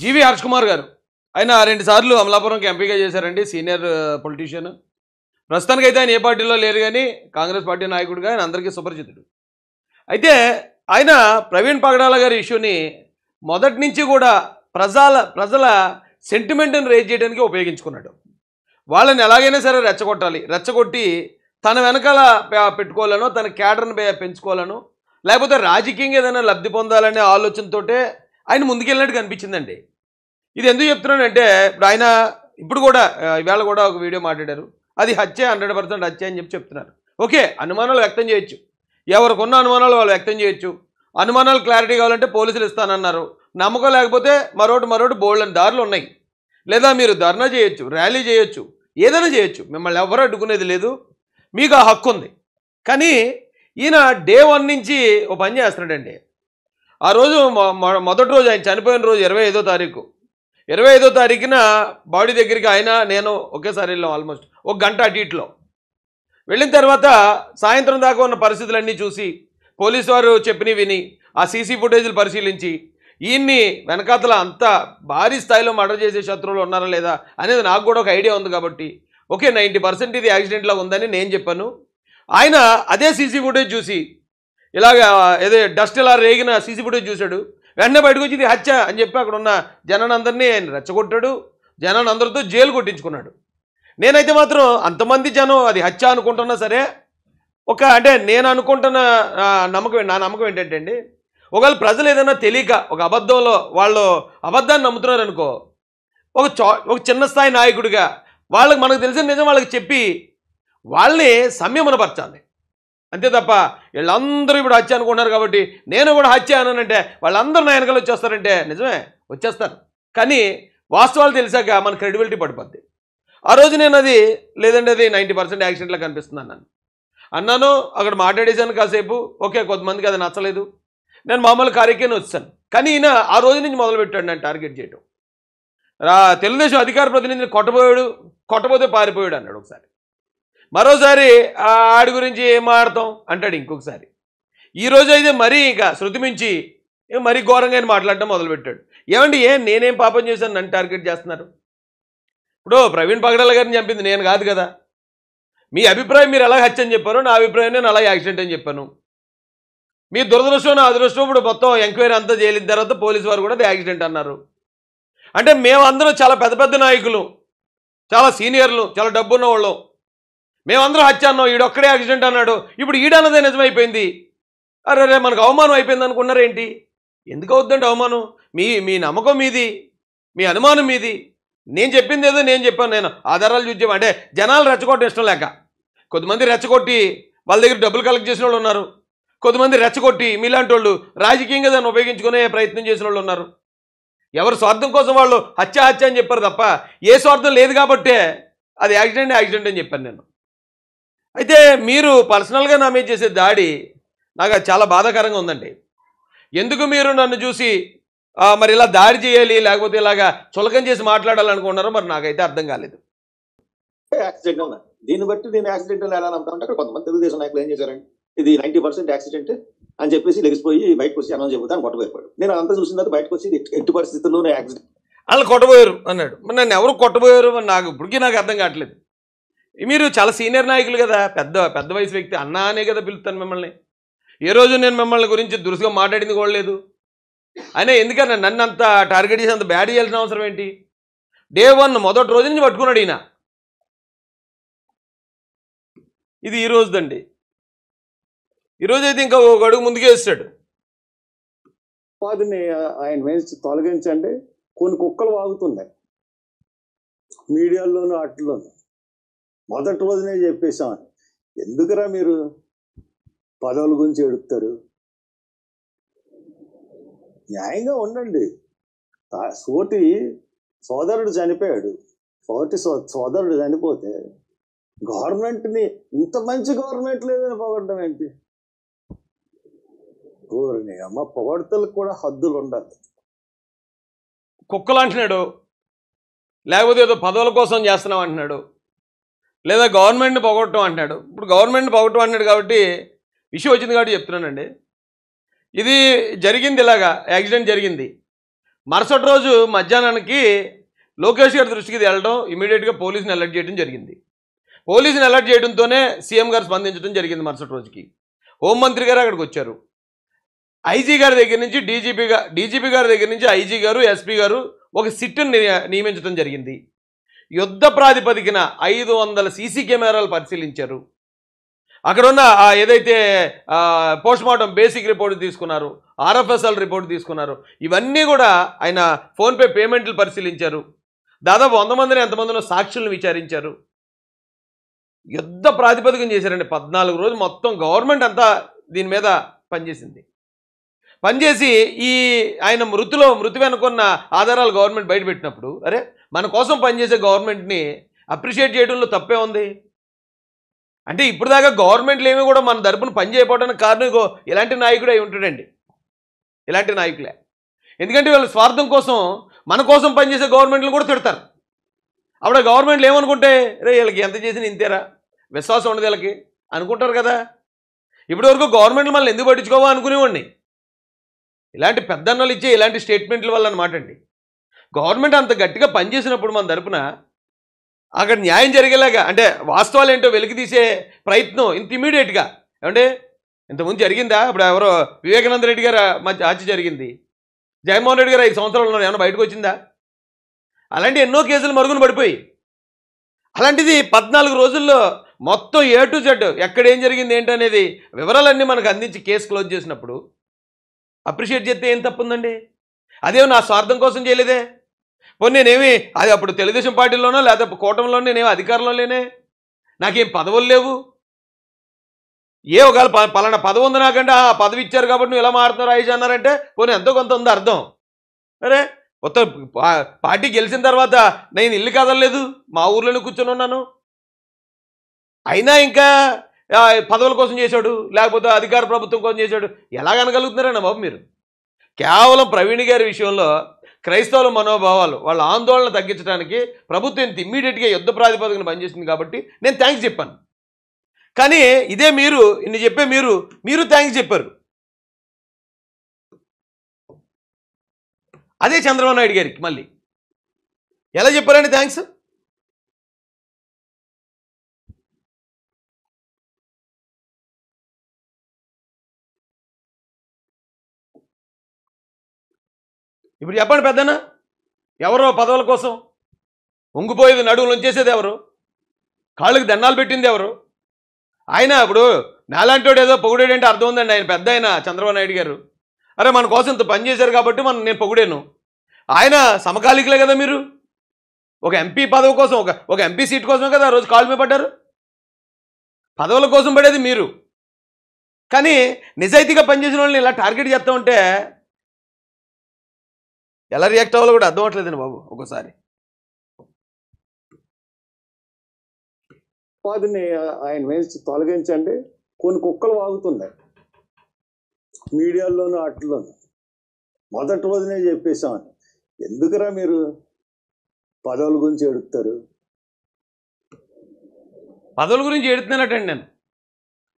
జీవి హర్ష్ కుమార్ గారు ఆయన 2 సార్లు అమలాపురంకి ఎంపీగా చేశారండి. Senior politician. ప్రస్తుతానికైతే ఆయన ఏ పార్టీలో లేరు కానీ కాంగ్రెస్ పార్టీ నాయకుడిగా ఆయన అందరికీ సుపరిచితుడు. అయితే ఆయన ప్రవీణ్ పగడాల గారి ఇష్యూని మొదటి నుంచి కూడా ప్రజల సెంటిమెంట్ని రేజ్ చేయడానికి ఉపయోగించుకున్నాడు. వాళ్ళని ఎలాగైనా సరే రెచ్చగొట్టాలి, రెచ్చగొట్టి తన వెనకాల పెట్టుకోవాలనో తన క్యాడర్ని పెంచుకోవాలనో లేకపోతే రాజకీయంగా ఏదైనా లబ్ధి పొందాలనే ఆలోచనతోటే ఆయన ముందుకెళ్ళినట్టు కనిపించిందండి. ఇది ఎందుకు చెప్తున్నానంటే ఇప్పుడు ఆయన ఇప్పుడు కూడా ఇవాళ కూడా ఒక వీడియో మాట్లాడారు. అది హత్య, 100% హత్య అని చెప్తున్నారు. ఓకే, అనుమానాలు వ్యక్తం చేయొచ్చు, ఎవరికున్న అనుమానాలు వాళ్ళు వ్యక్తం చేయొచ్చు. అనుమానాలు క్లారిటీ కావాలంటే పోలీసులు ఇస్తానన్నారు. నమ్మకం లేకపోతే మరోటి బోల్డని దారులు ఉన్నాయి. లేదా మీరు ధర్నా చేయొచ్చు, ర్యాలీ చేయొచ్చు, ఏదైనా చేయొచ్చు. మిమ్మల్ని ఎవరు అడ్డుకునేది లేదు, మీకు ఆ హక్కు ఉంది. కానీ ఈయన డే 1 నుంచి ఓ పని చేస్తున్నాడండి. ఆ రోజు మొదటి రోజు ఆయన చనిపోయిన రోజు 25వ తారీఖు 25వ తారీఖున బాడీ దగ్గరికి నేను ఒకేసారి వెళ్ళాం. ఆల్మోస్ట్ 1 గంట అటు ఇట్లో వెళ్ళిన తర్వాత సాయంత్రం దాకా ఉన్న పరిస్థితులన్నీ చూసి పోలీసు వారు చెప్పినవి విని ఆ సీసీ ఫుటేజీలు పరిశీలించి ఈయన్ని వెనకాతల అంత భారీ స్థాయిలో మర్డర్ చేసే శత్రువులు ఉన్నారా లేదా అనేది నాకు కూడా ఒక ఐడియా ఉంది కాబట్టి ఓకే 90% ఇది యాక్సిడెంట్లో ఉందని నేను చెప్పాను. ఆయన అదే సీసీ ఫుటేజ్ చూసి ఇలాగా ఏదో డస్ట్ ఇలా రేగిన సీసీ ఫుటేజ్ చూశాడు. వెంటనే బయటకు వచ్చి ఇది హత్య అని చెప్పి అక్కడ ఉన్న జనానందరినీ ఆయన రెచ్చగొట్టాడు. జనానందరితో జైలు కొట్టించుకున్నాడు. నేనైతే మాత్రం అంతమంది జనం అది హత్య అనుకుంటున్నా సరే అంటే నేను అనుకుంటున్న నా నమ్మకం ఏంటంటే అండి, ఒకవేళ ప్రజలు ఏదైనా తెలియక ఒక అబద్ధంలో వాళ్ళు అబద్ధాన్ని నమ్ముతున్నారు అనుకో, ఒక చిన్న స్థాయి నాయకుడిగా మనకు తెలిసిన నిజం వాళ్ళకి చెప్పి వాళ్ళని సంయమనపరచాలి. అంతే తప్ప వీళ్ళందరూ ఇప్పుడు హత్య అనుకుంటున్నారు కాబట్టి నేను కూడా హత్య అన్నానంటే వాళ్ళందరూ నా వెనకాల వచ్చేస్తారంటే నిజమే వచ్చేస్తారు. కానీ వాస్తవాలు తెలిసాక మన క్రెడిబిలిటీ పడిపోద్ది. ఆ రోజు నేను అది లేదంటే అది 90% యాక్సిడెంట్లో కనిపిస్తుంది అన్నాను. అక్కడ మాట్లాడేసాను కాసేపు. ఓకే, కొంతమందికి అది నచ్చలేదు. నేను మామూలు కార్యక్రమం వచ్చాను. కానీ ఈయన ఆ రోజు నుంచి మొదలుపెట్టాడు నన్ను టార్గెట్ చేయడం. తెలుగుదేశం అధికార ప్రతినిధిని కొట్టబోతే పారిపోయాడు అన్నాడు ఒకసారి. మరోసారి ఆడి గురించి ఏం మాట్లాడతాం అంటాడు ఇంకొకసారి. ఈరోజు అయితే మరీ ఇక శృతి మించి మరీ ఘోరంగా మాట్లాడటం మొదలుపెట్టాడు. ఏమండి నేనేం పాపం చేశాను నన్ను టార్గెట్ చేస్తున్నారు? ఇప్పుడు ప్రవీణ్ పగడాల గారిని చంపింది నేను కాదు కదా. మీ అభిప్రాయం మీరు ఎలా హత్య అని చెప్పారో నా అభిప్రాయం నేను అలా యాక్సిడెంట్ అని చెప్పాను. మీ దురదృష్టం నా అదృష్టం ఇప్పుడు మొత్తం ఎంక్వైరీ అంతా చేయలిన తర్వాత పోలీసు వారు కూడా అది యాక్సిడెంట్ అన్నారు. అంటే మేమందరం చాలా పెద్ద నాయకులు, చాలా సీనియర్లు, చాలా డబ్బున్న వాళ్ళు, మేమందరం హత్య అన్నాం, ఈడొక్కడే యాక్సిడెంట్ అన్నాడు. ఇప్పుడు ఈడన్నదే నిజమైపోయింది. అరే మనకు అవమానం అయిపోయింది అనుకున్నారేంటి? ఎందుకు అవుద్దంటే అవమానం? మీ నమ్మకం మీది, మీ అనుమానం మీది. నేను చెప్పింది ఏదో నేను చెప్పాను. నేను ఆధారాలు చూసి అంటే జనాలు రెచ్చగొట్టడం ఇష్టం లేక కొంతమంది రెచ్చగొట్టి వాళ్ళ దగ్గర డబ్బులు కలెక్ట్ చేసిన వాళ్ళు ఉన్నారు. కొంతమంది రెచ్చగొట్టి మీలాంటి వాళ్ళు రాజకీయంగా దాన్ని ఉపయోగించుకునే ప్రయత్నం చేసిన వాళ్ళు ఉన్నారు. ఎవరు స్వార్థం కోసం వాళ్ళు హత్య అని చెప్పారు తప్ప ఏ స్వార్థం లేదు కాబట్టే అది యాక్సిడెంట్ అని చెప్పాను నేను. అయితే మీరు పర్సనల్గా నా మీద చేసే దాడి నాకు అది చాలా బాధాకరంగా ఉందండి. ఎందుకు మీరు నన్ను చూసి మరి ఇలా దాడి చేయాలి లేకపోతే ఇలాగా చులకం చేసి మాట్లాడాలనుకున్నారో మరి నాకైతే అర్థం కాలేదు. యాక్సిడెంట్ ఉన్నా దీన్ని బట్టి నేను యాక్సిడెంట్ ఎలా నమ్ముతానంటే కొంతమంది తెలుగుదేశం నాయకులు ఏం చేశారండి, ఇది 90% యాక్సిడెంట్ అని చెప్పేసి లెగిసిపోయి బయటకు వచ్చి అనౌన్స్ చెబుతాను కొట్టబోయారు. నేను అంతా చూసిన తర్వాత బయటకు వచ్చి ఎట్టి పరిస్థితుల్లోనే యాక్సిడెంట్ వాళ్ళు కొట్టబోయారు అన్నాడు. మరి నన్ను ఎవరు కొట్టబోయారు నాకు ఇప్పటికీ నాకు అర్థం కావట్లేదు. మీరు చాలా సీనియర్ నాయకులు కదా, పెద్ద వయసు వ్యక్తి, అన్నా అనే కదా పిలుస్తాను మిమ్మల్ని. ఏ రోజు నేను మిమ్మల్ని గురించి దురుసుగా మాట్లాడింది కూడా లేదు. అయినా ఎందుకన్నా నన్ను అంత టార్గెట్ చేసి అంత బ్యాడ్ చేయాల్సిన అవసరం ఏంటి? డే 1 మొదటి రోజు నుంచి పట్టుకున్నాడు ఈయన. ఇది ఈ రోజుదండి. ఈరోజు అయితే ఇంకా ఒక అడుగు ముందుకే వేస్తాడు. వాటిని ఆయన వేసి తొలగించండి. కొన్ని కుక్కలు వాగుతున్నాయి మీడియాలోనూ వాటిలోనూ. మొదటి రోజునే చెప్పేసాం, ఎందుకురా మీరు పదవుల గురించి ఎడుపుతారు, న్యాయంగా ఉండండి. సోటి సోదరుడు చనిపోయాడు, సోదరుడు చనిపోతే గవర్నమెంట్ని ఇంత మంచి గవర్నమెంట్ లేదని పొగడడం ఏంటి? ఊరిని అమ్మ పొగడతలకు కూడా హద్దులు ఉండాలి. కుక్కలు అంటున్నాడు, లేకపోతే ఏదో పదవుల కోసం చేస్తున్నాం అంటున్నాడు, లేదా గవర్నమెంట్ని పొగొట్టడం అంటున్నాడు. ఇప్పుడు గవర్నమెంట్ని పొగొట్టడం అంటున్నాడు కాబట్టి ఇష్యూ వచ్చింది కాబట్టి చెప్తున్నానండి. ఇది జరిగింది, ఇలాగా యాక్సిడెంట్ జరిగింది. మరుసటి రోజు మధ్యాహ్నానికి లోకేష్ గారి దృష్టికి ఇది వెళ్ళడం, ఇమీడియట్గా పోలీసుని అలర్ట్ చేయడం జరిగింది. పోలీసుని అలర్ట్ చేయడంతోనే సీఎం గారు స్పందించడం జరిగింది. మరుసటి రోజుకి హోంమంత్రి గారు అక్కడికి వచ్చారు. ఐజీ గారి దగ్గర నుంచి డీజీపీ గారి దగ్గర నుంచి ఐజీ గారు, ఎస్పీ గారు ఒక సిట్ను నియమించడం జరిగింది. యుద్ధ ప్రాతిపదికన 500 సీసీ కెమెరాలు పరిశీలించారు. అక్కడ ఉన్న ఏదైతే పోస్ట్మార్టం బేసిక్ రిపోర్ట్ తీసుకున్నారు, ఆర్ఎఫ్ఎస్ఎల్ రిపోర్ట్ తీసుకున్నారు, ఇవన్నీ కూడా ఆయన ఫోన్పే పేమెంట్లు పరిశీలించారు. దాదాపు 100 మందిని ఎంతమందిలో సాక్షులను విచారించారు. యుద్ధ ప్రాతిపదికన చేశారండి. 14 రోజులు మొత్తం గవర్నమెంట్ అంతా దీని మీద పనిచేసింది. పనిచేసి ఈ ఆయన మృతి వెనుకున్న ఆధారాలు గవర్నమెంట్ బయటపెట్టినప్పుడు, అరే మన కోసం పనిచేసే గవర్నమెంట్ని అప్రిషియేట్ చేయడంలో తప్పే ఉంది. అంటే ఇప్పుడు దాకా గవర్నమెంట్లు ఏమి కూడా మన తరపున పనిచేయకపోవడానికి కారణం ఇలాంటి నాయకుడు అయి ఉంటాడండి. ఇలాంటి నాయకులే. ఎందుకంటే వీళ్ళ స్వార్థం కోసం మన కోసం పనిచేసే గవర్నమెంట్లు కూడా తిడతారు. అప్పుడు గవర్నమెంట్లు ఏమనుకుంటే, రే వీళ్ళకి ఎంత చేసినా ఇంతేరా, విశ్వాసం ఉండదు వీళ్ళకి అనుకుంటారు కదా. ఇప్పటి వరకు గవర్నమెంట్లు మనల్ని ఎందుకు పట్టించుకోవా అనుకునేవాడిని. ఇలాంటి పెద్దన్నలు ఇచ్చే ఇలాంటి స్టేట్మెంట్ల వల్ల అన్నమాట అండి. గవర్నమెంట్ అంత గట్టిగా పనిచేసినప్పుడు మన తరపున అక్కడ న్యాయం జరిగేలాగా, అంటే వాస్తవాలు ఏంటో వెలికి తీసే ప్రయత్నం ఇంత ఇమీడియట్గా, ఏమంటే ఇంతకుముందు జరిగిందా? ఇప్పుడు ఎవరో వివేకానంద రెడ్డి గారు హత్య జరిగింది, జగన్మోహన్ రెడ్డి గారు 5 సంవత్సరాలు ఉన్నారు, ఏమైనా బయటకు వచ్చిందా? అలాంటి ఎన్నో కేసులు మరుగున పడిపోయి, అలాంటిది 14 రోజుల్లో మొత్తం A to Z ఎక్కడ ఏం జరిగింది ఏంటనేది వివరాలన్నీ మనకు అందించి కేసు క్లోజ్ చేసినప్పుడు అప్రిషియేట్ చేస్తే ఏం తప్పుందండి? అదేమో నా స్వార్థం కోసం చేయలేదే. పోనీ నేనేమి అది అప్పుడు తెలుగుదేశం పార్టీలోనో లేకపోతే కూటమిలోనో నేనేమో అధికారంలో లేనే, నాకేం పదవులు లేవు. ఒకవేళ పలానా పదవి ఉంది నాకంటే, ఆ పదవి ఇచ్చారు కాబట్టి నువ్వు ఇలా మారుతున్నారు ఐజీ అన్నారంటే పోనీ ఎంతో కొంత ఉంది అర్థం. అరే కొత్త పార్టీ గెలిచిన తర్వాత నేను ఇల్లు కదలలేదు, మా ఊర్లోనే కూర్చొని ఉన్నాను. అయినా ఇంకా పదవుల కోసం చేశాడు, లేకపోతే అధికార ప్రభుత్వం కోసం చేశాడు, ఎలాగనగలుగుతున్నారన్న బాబు మీరు? కేవలం ప్రవీణ్ గారి విషయంలో క్రైస్తవుల మనోభావాలు, వాళ్ళ ఆందోళన తగ్గించడానికి ప్రభుత్వం ఇంత ఇమ్మీడియట్గా యుద్ధ ప్రాతిపదికన పనిచేస్తుంది కాబట్టి నేను థ్యాంక్స్ చెప్పాను. కానీ ఇదే మీరు ఇన్ని చెప్పే మీరు థ్యాంక్స్ చెప్పారు. అదే చంద్రబాబు నాయుడు గారికి మళ్ళీ ఎలా చెప్పారండి థ్యాంక్స్? ఇప్పుడు చెప్పండి పెద్దనా, ఎవరో పదవుల కోసం ఉంగిపోయేది, నడువులు ఉంచేసేది ఎవరు? కాళ్ళకి దండాలు పెట్టింది ఎవరు? ఆయన ఇప్పుడు నాలాంటి ఏదో పొగిడేటంటే అర్థం ఉందండి. ఆయన పెద్ద ఆయన చంద్రబాబు నాయుడు గారు, అరే మన కోసం ఇంత పని చేశారు కాబట్టి నేను పొగిడాను. ఆయన సమకాలికలే కదా. మీరు ఒక ఎంపీ పదవి కోసం, ఒక ఎంపీ సీట్ కోసమే కదా ఆ రోజు కాళ్ళ మీద పడ్డారు. పదవుల కోసం పడేది మీరు. కానీ నిజాయితీగా పనిచేసిన వాళ్ళని ఇలా టార్గెట్ చేస్తూ ఉంటే ఎలా రియాక్ట్ అవ్వాలో కూడా అర్థం అవట్లేదండి బాబు ఒక్కోసారి. వాటిని ఆయన వేసి తొలగించండి. కొన్ని కుక్కలు వాగుతున్నాయి మీడియాలోనూ వాటిలోనూ. మొదటి రోజునే చెప్పేశామని. ఎందుకురా మీరు పదవుల గురించి ఎడుతారు? పదవుల గురించి ఎడుతున్నానటండి.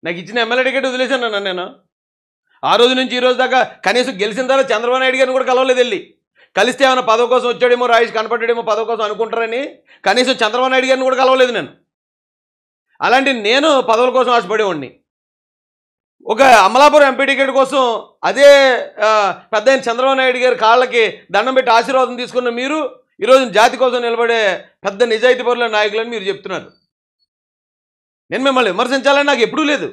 నాకు ఇచ్చిన ఎమ్మెల్యే టికెట్ వదిలేశాను నేను. ఆ రోజు నుంచి ఈ రోజు దాకా కనీసం గెలిచిన తర్వాత చంద్రబాబు నాయుడు గారిని కూడా కలవలేదు. వెళ్ళి కలిస్తే ఏమైనా పదవి కోసం వచ్చాడేమో, రాయేష్ కనపడ్డాడేమో పదవి కోసం అనుకుంటారని కనీసం చంద్రబాబు నాయుడు గారిని కూడా కలవలేదు నేను. అలాంటి నేను పదవుల కోసం ఆశపడేవాడిని. ఒక అమలాపురం ఎంపీ టికెట్ కోసం అదే పెద్ద చంద్రబాబు నాయుడు గారి కాళ్ళకి దండం పెట్టి ఆశీర్వాదం తీసుకున్న మీరు ఈరోజు జాతి కోసం నిలబడే పెద్ద నిజాయితీ పరుల నాయకులని మీరు చెప్తున్నారు. నేను మిమ్మల్ని విమర్శించాలని నాకు ఎప్పుడూ లేదు.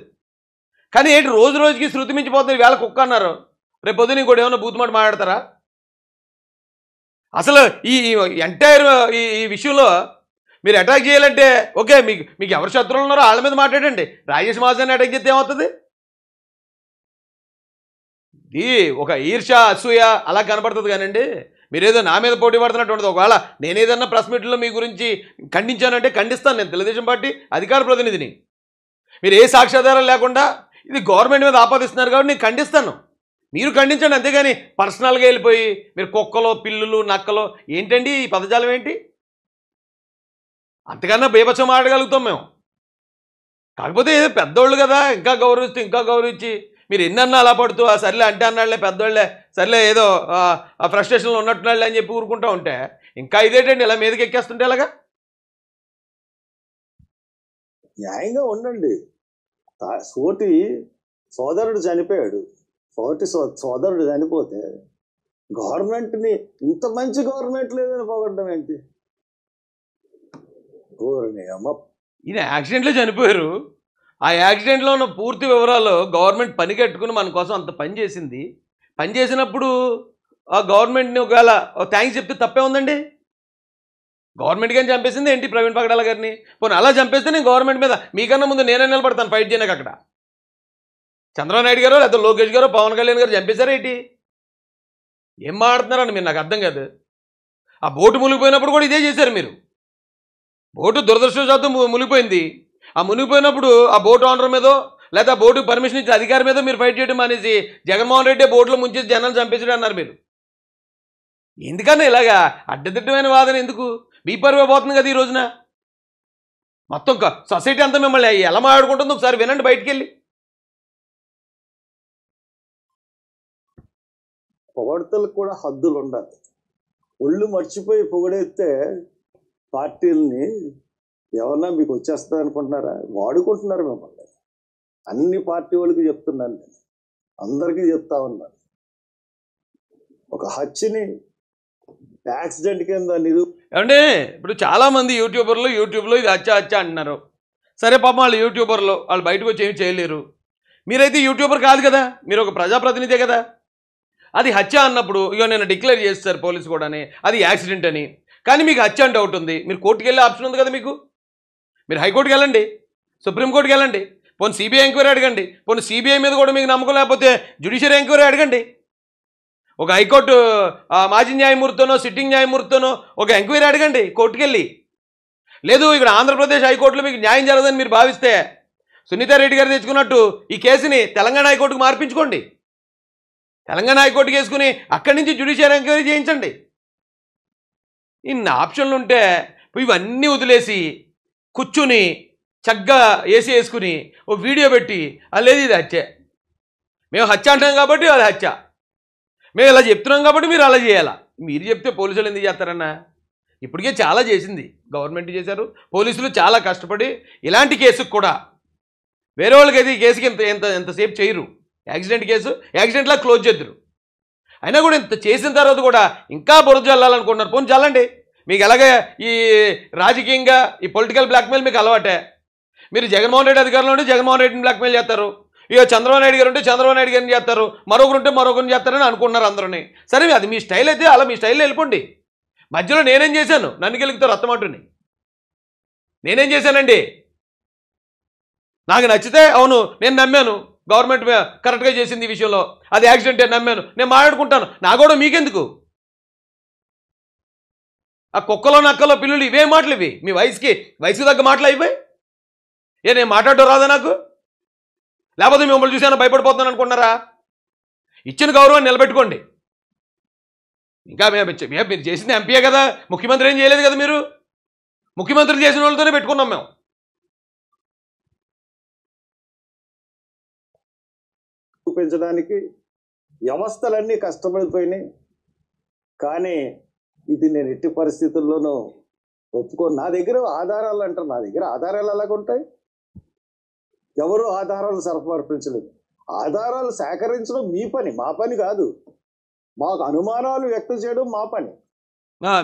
కానీ ఏంటి రోజు రోజుకి శృతి మించిపోతుంది. వేళ కుక్క అన్నారు, రేపు పొద్దున ఇంకోటి ఏమైనా బూతుమాట మాట్లాడతారా? అసలు ఈ ఎంటైర్ ఈ విషయంలో మీరు అటాక్ చేయాలంటే ఓకే, మీకు ఎవరు శత్రువులు ఉన్నారో వాళ్ళ మీద మాట్లాడండి. రాజేష్ మాసాన్ని అటాక్ చేస్తే ఏమవుతుంది? ఇది ఒక ఈర్ష్య, అసూయ అలా కనపడుతుంది. కానండి మీరేదో నా మీద పోటీ పడుతున్నట్టు ఉండదు. ఒకవేళ నేనేదన్నా ప్రెస్ మీట్లో మీ గురించి ఖండించానంటే ఖండిస్తాను. నేను తెలుగుదేశం పార్టీ అధికార ప్రతినిధిని. మీరు ఏ సాక్ష్యాధారాలు లేకుండా ఇది గవర్నమెంట్ మీద ఆపాదిస్తున్నారు కాబట్టి నేను ఖండిస్తాను. మీరు ఖండించండి, అంతేగాని పర్సనల్గా వెళ్ళిపోయి మీరు కుక్కలో పిల్లులు నక్కలో ఏంటండి ఈ పదజాలం ఏంటి? అంతకన్నా బేబచ్చం ఆడగలుగుతాం మేము. కాకపోతే ఏదో పెద్దోళ్ళు కదా, ఇంకా గౌరవించి మీరు ఎన్నన్నా అలా పడుతూ ఆ సర్లే అంటే అన్నాళ్లే పెద్దోళ్ళే సర్లే ఏదో ఆ ఫ్రస్ట్రేషన్లో ఉన్నట్టున్నాళ్ళే అని చెప్పి ఊరుకుంటూ ఉంటే ఇంకా ఇదేంటండి ఇలా మీదకి ఎక్కేస్తుంటే ఎలాగా? న్యాయంగా ఉండండి. సోటి సోదరుడు చనిపోయాడు. సోదరుడు చనిపోతే గవర్నమెంట్ని ఇంత మంచి గవర్నమెంట్ లేదని పొగడ్డం ఏంటి? ఈయన యాక్సిడెంట్లో చనిపోయారు. ఆ యాక్సిడెంట్లో ఉన్న పూర్తి వివరాలు గవర్నమెంట్ పని కట్టుకుని మన కోసం అంత పని చేసింది. పని చేసినప్పుడు ఆ గవర్నమెంట్ని ఒకవేళ థ్యాంక్స్ చెప్తే తప్పే ఉందండి? గవర్నమెంట్ కానీ చంపేసింది ఏంటి ప్రవీణ్ పగడాల గారిని? పోనీ అలా చంపేస్తే నేను గవర్నమెంట్ మీద మీకన్నా ముందు నేనే నిలబడతాను ఫైట్ చేయడానికి. అక్కడ చంద్రబాబు నాయుడు గారు లేదా లోకేష్ గారు పవన్ కళ్యాణ్ గారు చంపేశారా ఏంటి? ఏం మాట్లాడుతున్నారండి మీరు? నాకు అర్థం కాదు. ఆ బోటు మునిగిపోయినప్పుడు కూడా ఇదే చేశారు మీరు. బోటు దురదృష్టవశాత్తు మునిగిపోయింది. ఆ మునిగిపోయినప్పుడు ఆ బోటు ఓనర్ మీదో లేదా బోటుకు పర్మిషన్ ఇచ్చిన అధికారి మీద మీరు ఫైట్ చేయడం అనేసి జగన్మోహన్ రెడ్డి బోట్లో ముంచేసి జనాలు చంపేసాడు అన్నారు మీరు. ఎందుకన్నా ఇలాగా అడ్డదిడ్డమైన వాదన ఎందుకు? మీ పరువే పోతుంది కదా ఈ రోజున. మొత్తం సొసైటీ అంతా మిమ్మల్ని ఎలా మాట్లాడుకుంటుందో ఒకసారి వినండి బయటికి వెళ్ళి. పొగడతలకు కూడా హద్దులు ఉండాలి. ఒళ్ళు మర్చిపోయి పొగడేస్తే పార్టీలని ఎవరన్నా మీకు వచ్చేస్తుంది అనుకుంటున్నారా? వాడుకుంటున్నారు మిమ్మల్ని. అన్ని పార్టీ వాళ్ళకి చెప్తున్నాను, నేను అందరికీ చెప్తా ఉన్నాను. ఒక హత్యని యాక్సిడెంట్ కింద ఏమంటే ఇప్పుడు చాలామంది యూట్యూబ్లో ఇది హత్య అంటున్నారు. సరే పాపం వాళ్ళు యూట్యూబర్లు, వాళ్ళు బయటకు వచ్చి ఏమి చేయలేరు. మీరైతే యూట్యూబర్ కాదు కదా, మీరు ఒక ప్రజాప్రతినిధే కదా. అది హత్య అన్నప్పుడు ఇక నేను డిక్లేర్ చేస్తారు పోలీసు కూడానే అది యాక్సిడెంట్ అని. కానీ మీకు హత్య అంటే డౌట్ ఉంది, మీరు కోర్టుకు వెళ్ళే ఆప్షన్ ఉంది కదా మీకు. మీరు హైకోర్టుకి వెళ్ళండి, సుప్రీంకోర్టుకి వెళ్ళండి, పోనీ సిబిఐ ఎంక్వైరీ అడగండి. పోనీ సిబిఐ మీద కూడా మీకు నమ్మకం లేకపోతే జ్యుడిషియరీ ఎంక్వైరీ అడగండి. ఒక హైకోర్టు మాజీ న్యాయమూర్తితోనో సిట్టింగ్ న్యాయమూర్తితోనో ఒక ఎంక్వైరీ అడగండి కోర్టుకెళ్ళి. లేదు ఇక్కడ ఆంధ్రప్రదేశ్ హైకోర్టులో మీకు న్యాయం జరగదని మీరు భావిస్తే సునీతారెడ్డి గారు తెచ్చుకున్నట్టు ఈ కేసుని తెలంగాణ హైకోర్టుకు మార్పించుకోండి. తెలంగాణ హైకోర్టుకి వేసుకుని అక్కడి నుంచి జ్యుడిషియరీ ఎంక్వైరీ చేయించండి. ఇన్ని ఆప్షన్లు ఉంటే ఇవన్నీ వదిలేసి కూర్చుని చక్కగా ఏసీ వేసుకుని ఓ వీడియో పెట్టి లేదు ఇది హత్య, మేము హత్య అంటాం కాబట్టి అది హత్య, మేము ఇలా చెప్తున్నాం కాబట్టి మీరు అలా చేయాలా. మీరు చెప్తే పోలీసులు ఎందుకు చేస్తారన్నా? ఇప్పటికే చాలా చేసింది గవర్నమెంట్ చేశారు, పోలీసులు చాలా కష్టపడి ఇలాంటి కేసుకు కూడా వేరే వాళ్ళకైతే ఈ కేసుకి ఎంతసేపు చేయరు. యాక్సిడెంట్ కేసు యాక్సిడెంట్లా క్లోజ్ చేద్దరు. అయినా కూడా ఇంత చేసిన తర్వాత కూడా ఇంకా బురద చల్లాలనుకుంటున్నారు. పోనీ చల్లండి. మీకు ఎలాగే ఈ రాజకీయంగా ఈ పొలిటికల్ బ్లాక్మెయిల్ మీకు అలవాటే. మీరు జగన్మోహన్ రెడ్డి అధికారంలో ఉంటే జగన్మోహన్ రెడ్డిని బ్లాక్మెయిల్ చేస్తారు, ఇక చంద్రబాబు నాయుడు గారు ఉంటే చంద్రబాబు నాయుడు గారిని చేస్తారు, మరొకరు ఉంటే మరొకరిని చేస్తారని అనుకుంటున్నారు అందరూని. సరే అది మీ స్టైల్ అయితే అలా మీ స్టైల్లో వెళ్ళిపోండి. మధ్యలో నేనేం చేశాను? నన్ను గెలుగుతారు రత్తమాటుని. నేనేం చేశానండి? నాకు నచ్చితే అవును నేను నమ్మాను గవర్నమెంట్ కరెక్ట్గా చేసింది ఈ విషయంలో, అది యాక్సిడెంటే నమ్మాను, నేను మాట్లాడుకుంటాను. నా కూడా మీకెందుకు? ఆ కుక్కలో నక్కలో పిల్లులు ఇవే మాటలు, ఇవి మీ వయసుకి తగ్గ మాటలు అయిపోయి. నేను మాట్లాడటం రాదా నాకు? లేకపోతే మిమ్మల్ని చూసాను భయపడిపోతున్నాను అనుకున్నారా? ఇచ్చిన గౌరవాన్ని నిలబెట్టుకోండి. ఇంకా మీరు చేసింది ఎంపీయే కదా, ముఖ్యమంత్రి ఏం చేయలేదు కదా. మీరు ముఖ్యమంత్రి చేసిన వాళ్ళతోనే పెట్టుకున్నాం మేము. చూపించడానికి వ్యవస్థలన్నీ కష్టపడిపోయినాయి. కానీ ఇది నేను ఎట్టి పరిస్థితుల్లోనూ ఒప్పుకోను. నా దగ్గర ఆధారాలు అంటారు, నా దగ్గర ఆధారాలు ఎలాగుంటాయి? ఎవరు ఆధారాలు సమర్పించలేదు. ఆధారాలు సేకరించడం మీ పని, మా పని కాదు. మాకు అనుమానాలు వ్యక్తం చేయడం మా పని.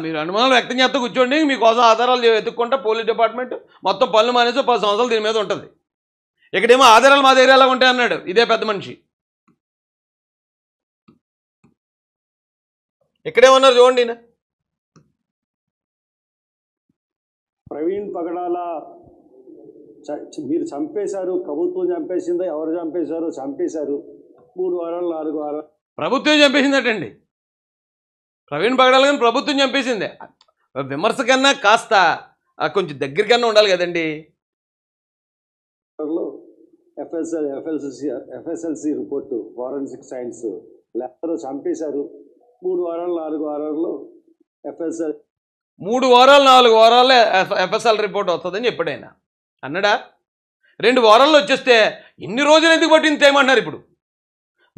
మీరు అనుమానాలు వ్యక్తం చేస్తూ కూర్చోండి, మీకోసం ఆధారాలు వెతుక్కుంటా పోలీస్ డిపార్ట్మెంట్ మొత్తం పనులు మానేసి 10 సంవత్సరాలు దీని మీద ఉంటుంది. ఇక్కడేమో ఆధారాలు మా దగ్గర ఎలా ఉంటాయి అన్నాడు ఇదే పెద్ద మనిషి. ఇక్కడేమన్నారు చూడండి. ప్రవీణ్ పగడాల మీరు చంపేశారు, ప్రభుత్వం చంపేసిందో ఎవరు చంపేశారో చంపేశారు. 3 వారాలు 4 వారాలు ప్రభుత్వం చంపేసిందటండి. ప్రవీణ్ పగడాల కానీ ప్రభుత్వం చంపేసిందే. విమర్శ కన్నా కాస్త కొంచెం దగ్గరికన్నా ఉండాలి కదండి. ఎఫ్ఎస్ఎల్సి రిపోర్టు ఫారెన్సిక్ సైన్స్ లేకపోతే చంపేశారు. 3 వారాలు 4 వారాల్లో 3 వారాలు 4 వారాల్లో ఎఫ్ఎస్ఎల్ రిపోర్ట్ వస్తుందని చెప్పాడైనా అన్నాడా? 2 వారాల్లో వచ్చేస్తే ఇన్ని రోజులు ఎందుకు పట్టింది తేమన్నారు ఇప్పుడు.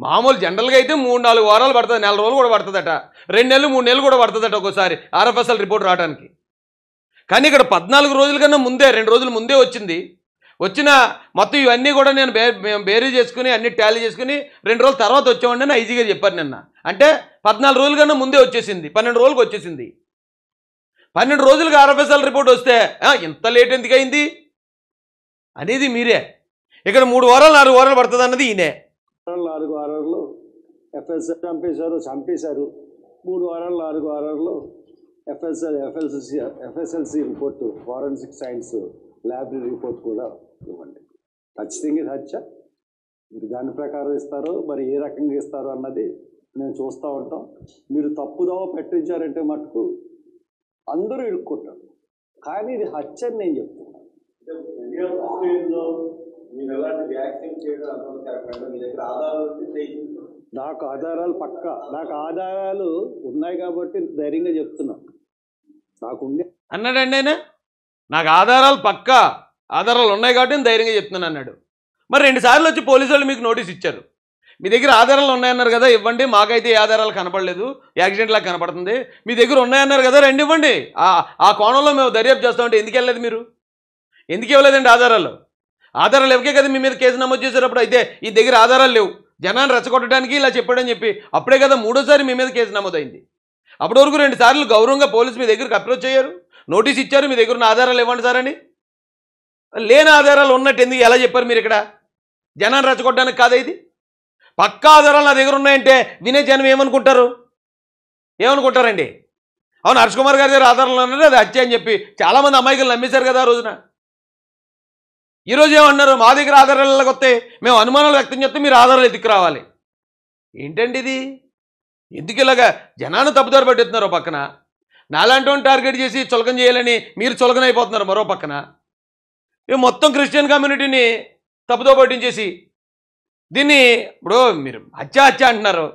మామూలు జనరల్గా అయితే 3-4 వారాలు పడుతుంది, నెల రోజులు కూడా పడుతుందట, 2 నెలలు 3 నెలలు కూడా పడుతుందట ఒక్కోసారి ఆర్ఎఫ్ఎస్ఎల్ రిపోర్ట్ రావడానికి. కానీ ఇక్కడ 14 రోజుల కన్నా ముందే, 2 రోజుల ముందే వచ్చింది. వచ్చిన మొత్తం ఇవన్నీ కూడా నేను బేరీ చేసుకుని అన్ని టాలీ చేసుకుని 2 రోజుల తర్వాత వచ్చామండి అని ఈజీగా చెప్పారు నిన్న. అంటే 14 రోజుల కన్నా ముందే వచ్చేసింది, 12 రోజులకు వచ్చేసింది. 12 రోజులకు ఆర్ఎఫ్ఎస్ఎల్ రిపోర్ట్ వస్తే ఇంత లేట్ ఎందుకు అయింది అనేది మీరే. ఇక్కడ 3 వారాలు 4 వారాలు పడుతుంది అన్నది ఈయనే. 4 వారాల్లో ఎఫ్ఎస్ఎల్ చంపేశారు. 3 వారాలు 4 వారాల్లో FSLC report, forensic science laboratory report కూడా ఇవ్వండి. ఖచ్చితంగా ఇది హత్య. మీరు దాని ప్రకారం ఇస్తారో మరి ఏ రకంగా ఇస్తారో అన్నది మేము చూస్తూ ఉంటాం. మీరు తప్పుదోవ పెట్టించారంటే మటుకు అందరూ ఇరుక్కుంటారు. కానీ ఇది హత్య అని నేను చెప్తున్నాను. నాకు ఆధారాలు పక్కా, నాకు ఆధారాలు ఉన్నాయి కాబట్టి ధైర్యంగా చెప్తున్నాను. నాకుండే అన్నాడండి ఆయన. నాకు ఆధారాలు పక్కా, ఆధారాలు ఉన్నాయి కాబట్టి నేను ధైర్యంగా చెప్తున్నాను అన్నాడు. మరి 2 సార్లు వచ్చి పోలీసు వాళ్ళు మీకు నోటీస్ ఇచ్చారు. మీ దగ్గర ఆధారాలు ఉన్నాయన్నారు కదా, ఇవ్వండి, మాకైతే ఏ ఆధారాలు కనపడలేదు, యాక్సిడెంట్ లాగా కనపడుతుంది, మీ దగ్గర ఉన్నాయన్నారు కదా, రండి ఇవ్వండి, ఆ కోణంలో మేము దర్యాప్తు చేస్తామంటే ఎందుకు వెళ్ళలేదు మీరు? ఎందుకు ఇవ్వలేదండి ఆధారాలు? ఆధారాలు ఇవ్వకే కదా మీ మీద కేసు నమోదు చేసేటప్పుడు. అయితే ఈ దగ్గర ఆధారాలు లేవు, జనాన్ని రెచ్చగొట్టడానికి ఇలా చెప్పాడని చెప్పి అప్పుడే కదా 3వ సారి మీ మీద కేసు నమోదైంది. అప్పటి వరకు 2 సార్లు గౌరవంగా పోలీసు మీ దగ్గరికి అప్రోచ్ అయ్యారు, నోటీస్ ఇచ్చారు, మీ దగ్గర ఉన్న ఆధారాలు ఇవ్వండి సార్ అని. లేని ఆధారాలు ఉన్నట్టు ఎందుకు ఎలా చెప్పారు మీరు? ఇక్కడ జనాన్ని రెచ్చగొట్టడానికి కాదా ఇది? పక్కా ఆధారాలు నా దగ్గర ఉన్నాయంటే వినే జనం ఏమనుకుంటారండి? అవును, హర్ష్ కుమార్ గారి దగ్గర ఆధారాలు ఉన్నారు, అది హత్య అని చెప్పి చాలామంది అమాయకులు నమ్మేశారు కదా ఆ రోజున. ఈరోజు ఏమన్నారు? మా దగ్గర ఆధారాలు వస్తాయి, మేము అనుమానాలు వ్యక్తం చేస్తే మీరు ఆధారాలు ఎత్తుకు రావాలి. ఏంటండి ఇది? ఎందుకు ఇలాగా జనాన్ని తప్పుదారి పట్టిస్తున్నారు? ఓ పక్కన నాలాంటి టార్గెట్ చేసి చులకన చేయాలని మీరు చులకన అయిపోతున్నారు. మరో పక్కన మొత్తం క్రిస్టియన్ కమ్యూనిటీని తప్పుదో పట్టించేసి దీన్ని ఇప్పుడు మీరు హత్య అంటున్నారు.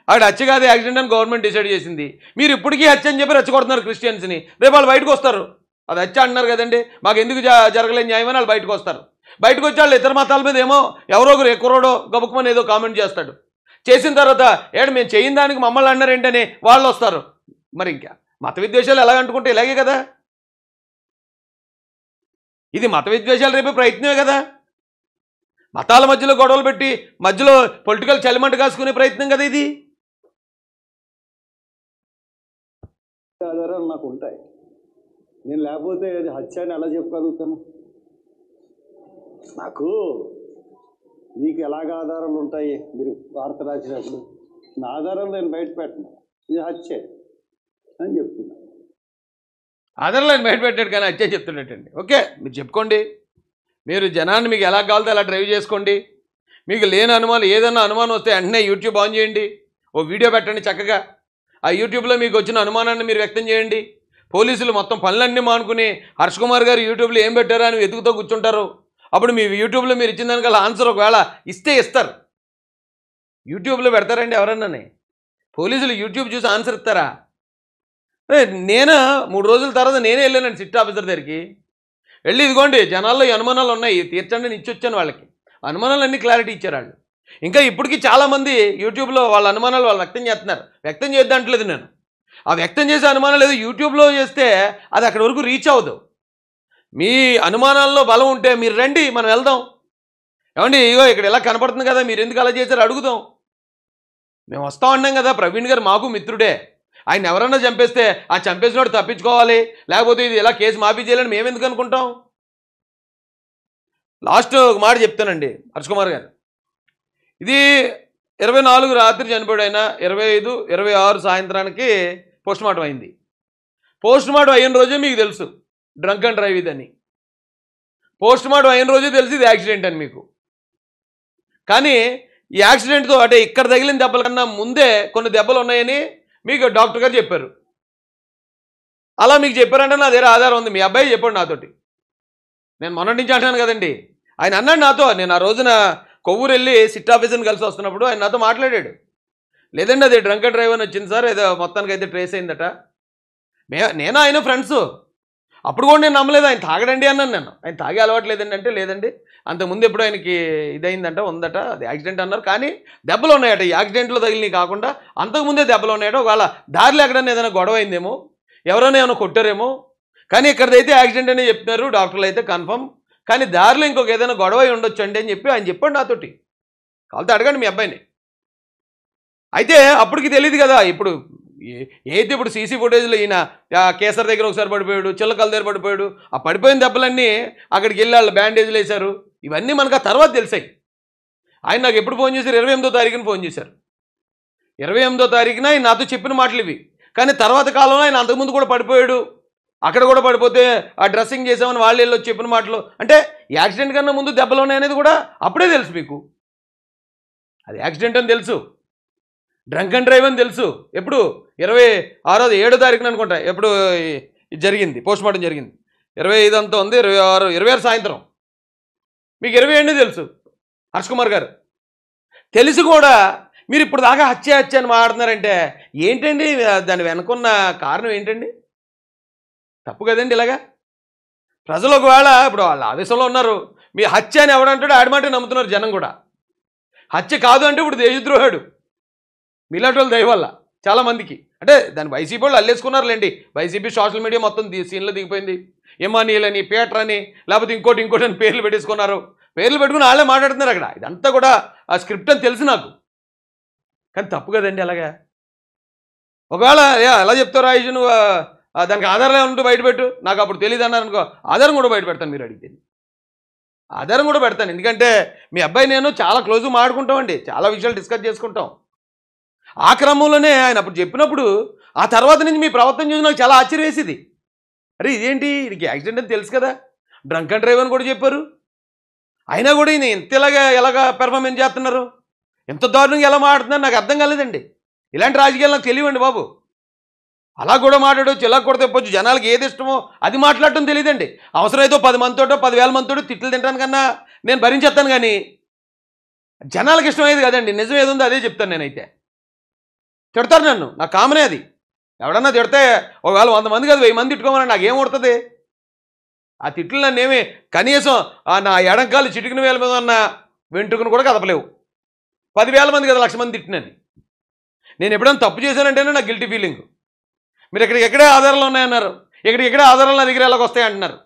అక్కడ హత్య కాదు, యాక్సిడెంట్ అని గవర్నమెంట్ డిసైడ్ చేసింది. మీరు ఇప్పటికీ హత్య అని చెప్పి రెచ్చగొడుతున్నారు క్రిస్టియన్స్ని. రేపు వాళ్ళు బయటకు వస్తారు, అది హత్య అంటున్నారు కదండి, మాకు ఎందుకు జరగలేని న్యాయం అని వాళ్ళు బయటకు వస్తారు. బయటకు వచ్చి వాళ్ళు ఇతర మతాల మీద ఏమో ఎవరో ఒకరు ఎక్కువరోడో గబుక్కుమని ఏదో కామెంట్ చేస్తాడు. చేసిన తర్వాత మేము చేయని దానికి మమ్మల్ని అన్నారు ఏంటని వాళ్ళు వస్తారు. మరి ఇంకా మత విద్వేషాలు ఎలా అంటుకుంటే ఇలాగే కదా, ఇది మత విద్వేషాలు రేపే ప్రయత్నమే కదా. మతాల మధ్యలో గొడవలు పెట్టి మధ్యలో పొలిటికల్ చలిమంట కాసుకునే ప్రయత్నం కదా ఇది. ఆధారాలు నాకు ఉంటాయి, నేను లేకపోతే అది హత్య అని ఎలా చెప్పగలుగుతాను? నాకు మీకు ఎలాగ ఆధారాలు ఉంటాయి? మీరు వార్త రాసినప్పుడు నా ఆధారాలు నేను బయట పెట్టను, ఇది హత్య అని చెప్తున్నా. ఆధారాలు ఆయన బయట పెట్టాడు కానీ హత్య చెప్తున్నట్టండి. ఓకే, మీరు చెప్పుకోండి, మీరు జనాన్ని మీకు ఎలా కావాలితే అలా డ్రైవ్ చేసుకోండి. మీకు లేని అనుమానం, ఏదన్నా అనుమానం వస్తే వెంటనే యూట్యూబ్ ఆన్ చేయండి, ఓ వీడియో పెట్టండి చక్కగా. ఆ యూట్యూబ్లో మీకు వచ్చిన అనుమానాన్ని మీరు వ్యక్తం చేయండి. పోలీసులు మొత్తం పనులన్నీ మానుకుని హర్ష్ కుమార్ గారు యూట్యూబ్లో ఏం పెట్టారో అని వెతుకుతూ కూర్చుంటారు. అప్పుడు మీ యూట్యూబ్లో మీరు ఇచ్చిన దానికల్లా ఆన్సర్ ఒకవేళ ఇస్తారు. యూట్యూబ్లో పెడతారండి ఎవరన్నా? పోలీసులు యూట్యూబ్ చూసి ఆన్సర్ ఇస్తారా? నేను 3 రోజుల తర్వాత నేనే వెళ్ళానండి సిట్ ఆఫీసర్ దగ్గరికి. వెళ్ళి ఇదిగోండి జనాల్లో ఈ అనుమానాలు ఉన్నాయి, తీర్చండి అని ఇచ్చొచ్చాను వాళ్ళకి. అనుమానాలన్నీ క్లారిటీ ఇచ్చారు వాళ్ళు. ఇంకా ఇప్పటికీ చాలామంది యూట్యూబ్లో వాళ్ళ అనుమానాలు వాళ్ళు వ్యక్తం చేస్తున్నారు. వ్యక్తం చేద్దంటలేదు నేను. ఆ వ్యక్తం చేసే అనుమానాలు ఏదో యూట్యూబ్లో చేస్తే అది అక్కడి వరకు రీచ్ అవ్వదు. మీ అనుమానాల్లో బలం ఉంటే మీరు రండి, మనం వెళ్దాం. ఏమండి ఇగో ఇక్కడ ఎలా కనపడుతుంది కదా, మీరు ఎందుకు అలా చేశారు అడుగుదాం. మేము వస్తా ఉన్నాం కదా, ప్రవీణ్ గారు మాకు మిత్రుడే, ఆయన ఎవరన్నా చంపేస్తే ఆ చంపేసినోడు తప్పించుకోవాలి, లేకపోతే ఇది ఇలా కేసు మాఫీ చేయాలని మేము ఎందుకు అనుకుంటాం? లాస్ట్ ఒక మాట చెప్తానండి హర్ష్ కుమార్ గారు, ఇది 24 రాత్రి చనిపోయాడు. 25, 26 సాయంత్రానికి పోస్ట్మార్టం అయింది. పోస్ట్మార్టం అయిన రోజే మీకు తెలుసు డ్రంక్ అండ్ డ్రైవ్ ఇదని. పోస్ట్మార్టం అయిన రోజే తెలిసి ఇది యాక్సిడెంట్ అని మీకు. కానీ ఈ యాక్సిడెంట్తో అంటే ఇక్కడ తగిలిన దెబ్బల కన్నా ముందే కొన్ని దెబ్బలు ఉన్నాయని మీకు డాక్టర్ గారు చెప్పారు. అలా మీకు చెప్పారంటే నా దగ్గర ఆధారం ఉంది. మీ అబ్బాయి చెప్పాడు నాతోటి, నేను మొన్నటి నుంచి అంటాను కదండి. ఆయన అన్నాడు నాతో, నేను ఆ రోజున కొవ్వూరు వెళ్ళి సిట్ ఆఫీసర్ని కలిసి వస్తున్నప్పుడు ఆయన నాతో మాట్లాడాడు. లేదండి అది డ్రంక్ అండ్ డ్రైవ్ అని వచ్చింది సార్, ఏదో మొత్తానికి అయితే ట్రేస్ అయిందట. నేను ఆయన ఫ్రెండ్స్. అప్పుడు కూడా నేను నమ్మలేదు ఆయన తాగడండి అన్నాను. నేను ఆయన తాగే అలవాటు లేదండి అంటే లేదండి అంతకుముందు ఎప్పుడు ఆయనకి ఇదైందంట, ఉందట, అది యాక్సిడెంట్ అన్నారు. కానీ దెబ్బలు ఉన్నాయట, ఈ యాక్సిడెంట్లో తగిలినవి కాకుండా అంతకుముందే దెబ్బలు ఉన్నాయట. ఒకవేళ దారిలో ఎక్కడైనా ఏదైనా గొడవ అయిందేమో, ఎవరైనా ఏమైనా కొట్టారేమో. కానీ ఇక్కడైతే యాక్సిడెంట్ అనే చెప్తున్నారు డాక్టర్లు అయితే కన్ఫర్మ్. కానీ దారిలో ఇంకొక ఏదైనా గొడవ ఉండొచ్చు అండి అని చెప్పి ఆయన చెప్పాడు నాతోటి. కావాలంటే అడగండి మీ అబ్బాయిని. అయితే అప్పటికి తెలియదు కదా. ఇప్పుడు అయితే ఇప్పుడు సీసీ ఫుటేజ్లో ఈయన కేసర్ దగ్గర ఒకసారి పడిపోయాడు, చిల్లకల దగ్గర పడిపోయాడు. ఆ పడిపోయిన దెబ్బలన్నీ అక్కడికి వెళ్ళి వాళ్ళు బ్యాండేజ్లు వేశారు. ఇవన్నీ మనకు ఆ తర్వాత తెలిసాయి. ఆయన నాకు ఎప్పుడు ఫోన్ చేశారు? 28వ తారీఖున ఫోన్ చేశారు. 28వ తారీఖున ఆయన నాతో చెప్పిన మాటలు ఇవి. కానీ తర్వాత కాలంలో ఆయన అంతకుముందు కూడా పడిపోయాడు, అక్కడ కూడా పడిపోతే ఆ డ్రెస్సింగ్ చేసామని వాళ్ళు వెళ్ళి వచ్చి చెప్పిన మాటలు. అంటే యాక్సిడెంట్ కన్నా ముందు దెబ్బలు ఉన్నాయనేది కూడా అప్పుడే తెలుసు మీకు. అది యాక్సిడెంట్ అని తెలుసు, డ్రంక్ అండ్ డ్రైవ్ అని తెలుసు. ఎప్పుడు 26వ తారీఖున అనుకుంటా ఎప్పుడు ఇది జరిగింది, పోస్ట్మార్టం జరిగింది. 25 అంతా ఉంది, 26 సాయంత్రం. మీకు 28 తెలుసు హర్ష్ కుమార్ గారు. తెలిసి కూడా మీరు ఇప్పుడు దాకా హత్య అని మాట్లాడుతున్నారంటే ఏంటండి? దాని వెనుకున్న కారణం ఏంటండి? తప్పు కదండి. ఇలాగా ప్రజలు ఒకవేళ ఇప్పుడు వాళ్ళ ఆవేశంలో ఉన్నారు, మీ హత్య అని ఎవడంటాడో ఆడి మాట నమ్ముతున్నారు జనం కూడా. హత్య కాదు అంటే ఇప్పుడు దేశద్రోహాడు మీలాంటి వాళ్ళు దయ వల్ల చాలామందికి. అంటే దాన్ని వైసీపీ వాళ్ళు అల్లేసుకున్నారులేండి. వైసీపీ సోషల్ మీడియా మొత్తం సీన్లో దిగిపోయింది. ఎమానీల్ అని, పీటర్ అని, లేకపోతే ఇంకోటి అని పేర్లు పెట్టేసుకున్నారు. పేర్లు పెట్టుకుని వాళ్ళే మాట్లాడుతున్నారు అక్కడ. ఇదంతా కూడా ఆ స్క్రిప్ట్ అని తెలుసు నాకు. కానీ తప్పు కదండి అలాగా. ఒకవేళ ఎలా చెప్తారు ఆయుష్, నువ్వు దానికి ఆధారాలు ఏమంటూ బయటపెట్టు, నాకు అప్పుడు తెలియదు అన్నారు అనుకో, ఆధారం కూడా బయట పెడతాను. మీరు అడిగితే ఆధారం కూడా పెడతాను. ఎందుకంటే మీ అబ్బాయి నేను చాలా క్లోజ్గా మాట్లాడుకుంటామండి, చాలా విషయాలు డిస్కస్ చేసుకుంటాం. ఆ క్రమంలోనే ఆయన అప్పుడు చెప్పినప్పుడు ఆ తర్వాత నుంచి మీ ప్రవర్తన చూసి నాకు చాలా ఆశ్చర్యం వేసేది. అరే ఇదేంటి, ఇది యాక్సిడెంట్ అని తెలుసు కదా, డ్రంక్ అండ్ డ్రైవ్ అని కూడా చెప్పారు. అయినా కూడా ఈయన ఎలాగా పెర్ఫార్మెన్స్ చేస్తున్నారు, ఎంత దారుణంగా ఎలా మాట్లాడుతున్నారు నాకు అర్థం కాలేదండి. ఇలాంటి రాజకీయాలు నాకు తెలియవండి బాబు. అలా కూడా మాట్లాడవచ్చు, ఇలా కూడా తెప్పొచ్చు. జనాలకు ఏది ఇష్టమో అది మాట్లాడటం తెలియదండి. అవసరమైతే 10 మందితోటో 10,000 మందితోటో తిట్లు తింటాను కన్నా నేను భరించేస్తాను. కానీ జనాలకు ఇష్టమయ్యేది కదండి. నిజం ఏది ఉందో అదే చెప్తాను. నేనైతే తిడతారు నన్ను, నాకు కామనే అది. ఎవడన్నా తిడితే ఒకవేళ 100 మంది కాదు 1000 మంది తిట్టుకోమని నాకేం కొడుతుంది? ఆ తిట్లు నన్ను ఏమి కనీసం నా ఎడంకాలు చిటికిన వేల మీద ఉన్న వెంట్రుకను కూడా కదపలేవు. 10,000 మంది కదా 1,00,000 మంది తిట్టినని. నేను ఎప్పుడైనా తప్పు చేశానంటేనే నాకు గిల్టీ ఫీలింగ్. మీరు ఎక్కడికెక్కడే ఆధారాలు ఉన్నాయన్నారు, ఎక్కడికెక్కడే ఆధారాలు నా దగ్గర ఎలాగ వస్తాయి అంటున్నారు.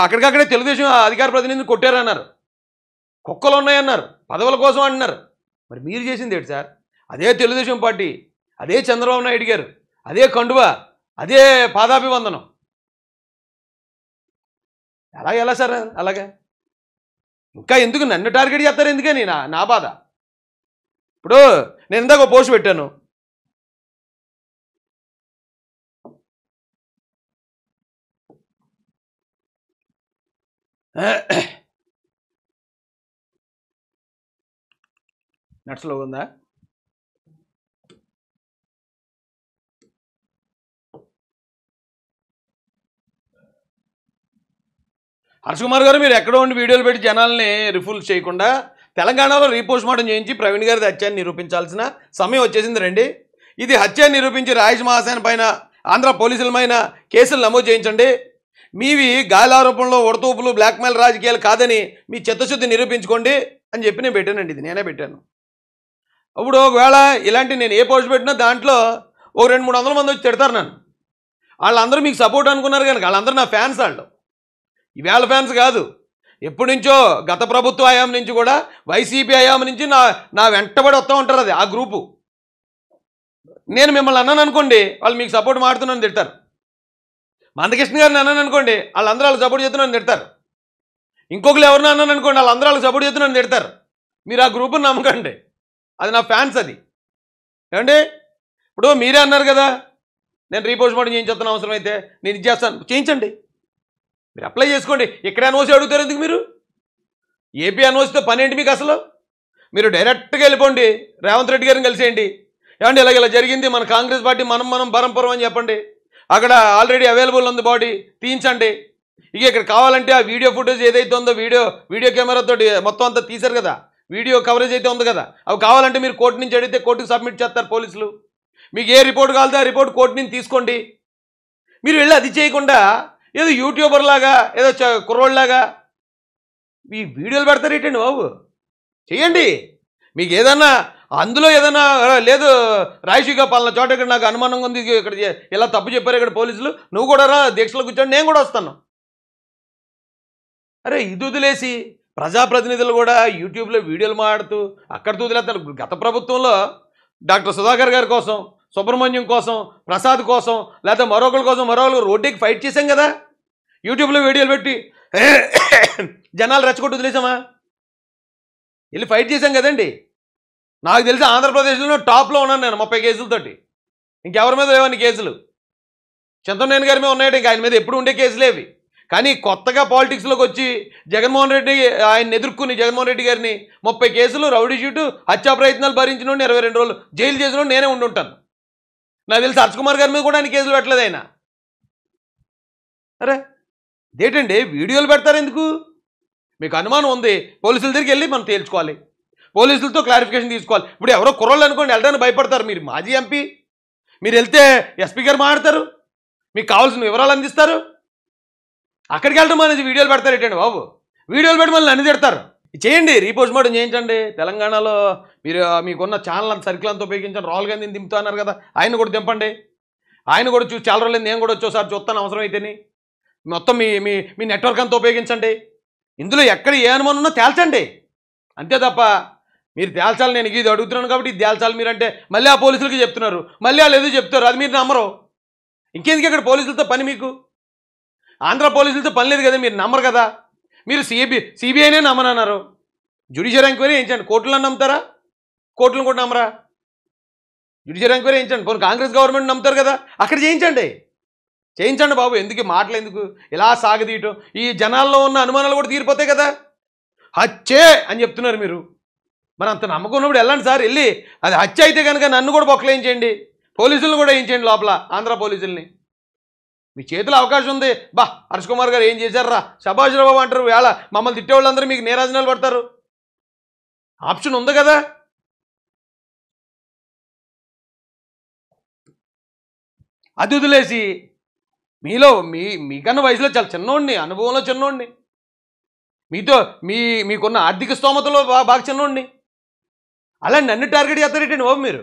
అక్కడికక్కడే తెలుగుదేశం అధికార ప్రతినిధిని కొట్టారన్నారు, కుక్కలు ఉన్నాయన్నారు, పదవుల కోసం అంటున్నారు. మరి మీరు చేసింది ఏంటి సార్? అదే తెలుగుదేశం పార్టీ, అదే చంద్రబాబు నాయుడు గారు, అదే కండువా, అదే పాదాభివందనం. ఎలా సార్ అలాగా? ఇంకా ఎందుకు నన్ను టార్గెట్ చేస్తారు? ఎందుకని నా బాధ. ఇప్పుడు నేను ఇందాక ఒక పోస్ట్ పెట్టాను, నట్స్లో ఉందా? హర్ష్ కుమార్ గారు, మీరు ఎక్కడో ఉండి వీడియోలు పెట్టి జనాల్ని రిఫుల్ చేయకుండా తెలంగాణలో రీపోస్ట్ మార్టం చేయించి ప్రవీణ్ గారి హత్యని నిరూపించాల్సిన సమయం వచ్చేసింది రండి. ఇది హత్య నిరూపించి రాయేష్ మహాసేన పైన ఆంధ్ర పోలీసుల పైన కేసులు నమోదు చేయించండి. మీవి గాలి ఆరోపణలో ఒడతూపులు బ్లాక్మెయిల్ రాజకీయాలు కాదని మీ చిత్తశుద్ధి నిరూపించుకోండి అని చెప్పి నేను పెట్టానండి. ఇది నేనే పెట్టాను. ఇప్పుడు ఒకవేళ ఇలాంటి నేను ఏ పోస్ట్ పెట్టినా దాంట్లో ఒక 200-300 మంది వచ్చి తిడతారు నన్ను. వాళ్ళందరూ మీకు సపోర్ట్ అనుకున్నారు కనుక వాళ్ళందరూ నా ఫ్యాన్స్. వాళ్ళు ఈవేళ ఫ్యాన్స్ కాదు, ఎప్పటి నుంచో గత ప్రభుత్వ హయాం నుంచి కూడా వైసీపీ హయాం నుంచి నా వెంటబడి వస్తూ ఉంటారు. అది ఆ గ్రూపు. నేను మిమ్మల్ని అన్నాను అనుకోండి, వాళ్ళు మీకు సపోర్ట్ మాడుతున్నాను తిడతారు. మందకృష్ణ గారిని అన్నాను అనుకోండి, వాళ్ళందరూ వాళ్ళకి సపోర్ట్ చేస్తున్నాను తిడతారు. ఇంకొకరు ఎవరిని అన్నాను అనుకోండి, వాళ్ళందరూ వాళ్ళకి సపోర్ట్ చేస్తున్నాను తిడతారు. మీరు ఆ గ్రూపుని నమ్మకండి, అది నా ఫ్యాన్స్. అది ఏమండి, ఇప్పుడు మీరే అన్నారు కదా నేను రీపోస్ట్ మార్టం చేయించేస్తాను, అవసరమైతే నేను ఇది చేస్తాను, చేయించండి. మీరు అప్లై చేసుకోండి. ఇక్కడ ఎన్ఓసి అడుగుతారు ఎందుకు? మీరు ఏపీ ఎన్ఓసితో పని ఏంటి మీకు అసలు? మీరు డైరెక్ట్గా వెళ్ళిపోండి, రేవంత్ రెడ్డి గారిని కలిసేయండి. ఏమండి ఇలా జరిగింది, మన కాంగ్రెస్ పార్టీ మనం బరంపురం అని చెప్పండి. అక్కడ ఆల్రెడీ అవైలబుల్ ఉంది బాడీ, తీయించండి. ఇక ఇక్కడ కావాలంటే ఆ వీడియో ఫుటేజ్ ఏదైతే ఉందో వీడియో కెమెరాతో మొత్తం అంతా తీశారు కదా, వీడియో కవరేజ్ అయితే ఉంది కదా, అవి కావాలంటే మీరు కోర్టు నుంచి అడిగితే కోర్టుకు సబ్మిట్ చేస్తారు పోలీసులు. మీకు ఏ రిపోర్ట్ కావాలో ఆ రిపోర్ట్ కోర్టు నుంచి తీసుకోండి. మీరు వెళ్ళి అది చేయకుండా ఏదో యూట్యూబర్ లాగా, ఏదో కుర్రోళ్ళలాగా ఈ వీడియోలు పెడతారేటండి బాబు? చేయండి. మీకు ఏదన్నా అందులో ఏదైనా లేదు రాయశీగా పలానా చోట ఇక్కడ నాకు అనుమానంగా ఉంది, ఇక్కడ ఇలా తప్పు చెప్పారు ఇక్కడ పోలీసులు, నువ్వు కూడా రా దీక్షలో కూర్చొని నేను కూడా వస్తాను. అరే ఇది వదిలేసి ప్రజాప్రతినిధులు కూడా యూట్యూబ్లో వీడియోలు మాడుతూ అక్కడ వదిలేస్తారు. గత ప్రభుత్వంలో డాక్టర్ సుధాకర్ గారి కోసం, సుబ్రహ్మణ్యం కోసం, ప్రసాద్ కోసం, లేకపోతే మరొకరి కోసం మరొకరు రోడ్డుకి ఫైట్ చేశాం కదా, యూట్యూబ్లో వీడియోలు పెట్టి జనాలు రెచ్చగొట్టు వదిలేసామా? వెళ్ళి ఫైట్ చేశాం కదండి. నాకు తెలిసి ఆంధ్రప్రదేశ్లో టాప్లో ఉన్నాను నేను 30 కేసులతోటి. ఇంకెవరి మీద లేవని కేసులు. చంద్రబాబు గారి మీద ఉన్నాయంటే ఇంకా ఆయన మీద ఎప్పుడు ఉండే కేసులేవి. కానీ కొత్తగా పాలిటిక్స్లోకి వచ్చి జగన్మోహన్ రెడ్డి ఆయన ఎదుర్కొని జగన్మోహన్ రెడ్డి గారిని 30 కేసులు, రౌడీ షీటు, హత్యా ప్రయత్నాలు భరించిన 22 రోజులు జైలు చేసిన నేనే ఉండుంటాను. నాకు తెలిసి హర్ష్ కుమార్ గారి మీద కూడా ఆయన కేసులు పెట్టలేదు ఆయన. అరే ఇదేంటండి వీడియోలు పెడతారు ఎందుకు? మీకు అనుమానం ఉంది, పోలీసుల దగ్గరికి వెళ్ళి మనం తేల్చుకోవాలి, పోలీసులతో క్లారిఫికేషన్ తీసుకోవాలి. ఇప్పుడు ఎవరో కుర్రోళ్ళు అనుకోండి వెళ్ళడానికి భయపడతారు. మీరు మాజీ ఎంపీ, మీరు వెళ్తే ఎస్పీ గారు మాట్లాడతారు, మీకు కావాల్సిన వివరాలు అందిస్తారు. అక్కడికి వెళ్ళడం అనేది వీడియోలు పెడతారేటండి బాబు? వీడియోలు పెట్టి మళ్ళీ నన్ను తిడతారు. చేయండి, రీపోస్ట్ మార్టం చేయించండి. తెలంగాణలో మీరు మీకున్న ఛానల్ అంత సర్కిల్ అంతా ఉపయోగించండి. రాహుల్ గాంధీని దింపుతా అన్నారు కదా, ఆయన కూడా దింపండి. ఆయన కూడా చూసి చాలా రోజులు నేను కూడా వచ్చేసారి చూస్తాను అవసరం అయితేని. మొత్తం మీ మీ మీ నెట్వర్క్ అంతా ఉపయోగించండి. ఇందులో ఎక్కడ ఏ అనుమానం ఉన్నా తేల్చండి. అంతే తప్ప మీరు తేల్చాలి, నేను ఇది అడుగుతున్నాను కాబట్టి ఇది తేల్చాలి మీరంటే మళ్ళీ ఆ పోలీసులకి చెప్తున్నారు, మళ్ళీ వాళ్ళు ఏదో చెప్తారు, అది మీరు నమ్మరు. ఇంకెందుకు ఇక్కడ పోలీసులతో పని? మీకు ఆంధ్ర పోలీసులతో పని లేదు కదా, మీరు నమ్మరు కదా. మీరు సిబిఐనే నమ్మనన్నారు. జ్యుడిషియల్ ఎంక్వైరీ వేయించండి. కోర్టులను నమ్ముతారా? కోర్టులను కూడా నమ్మరా? జ్యుడిషియల్ ఎంక్వైరీ వేయించండి. పోనీ కాంగ్రెస్ గవర్నమెంట్ నమ్ముతారు కదా, అక్కడ చేయించండి బాబు. ఎందుకు మాటలు ఎందుకు ఇలా సాగదీయటం? ఈ జనాల్లో ఉన్న అనుమానాలు కూడా తీరిపోతాయి కదా. హత్యే అని చెప్తున్నారు మీరు, మరి అంత నమ్మకం ఉన్నప్పుడు వెళ్ళండి సార్. వెళ్ళి అది హత్య అయితే కనుక నన్ను కూడా బొక్కలేయించండి, పోలీసులను కూడా వేయించండి లోపల, ఆంధ్ర పోలీసుల్ని. మీ చేతిలో అవకాశం ఉంది. హర్ష్ కుమార్ గారు ఏం చేశారా, శభాష్ బాబు అంటారు, వేళ మమ్మల్ని తిట్టేవాళ్ళందరూ మీకు నీరాజనాలు పడతారు. ఆప్షన్ ఉంది కదా. అది వదిలేసి మీలో మీకన్నా వయసులో చాలా చిన్నోడిని, అనుభవంలో చిన్నోడిని, మీకున్న ఆర్థిక స్తోమతలో బాగా చిన్నోడిని, అలా నన్ను టార్గెట్ చేస్తారేటండి బాబు మీరు?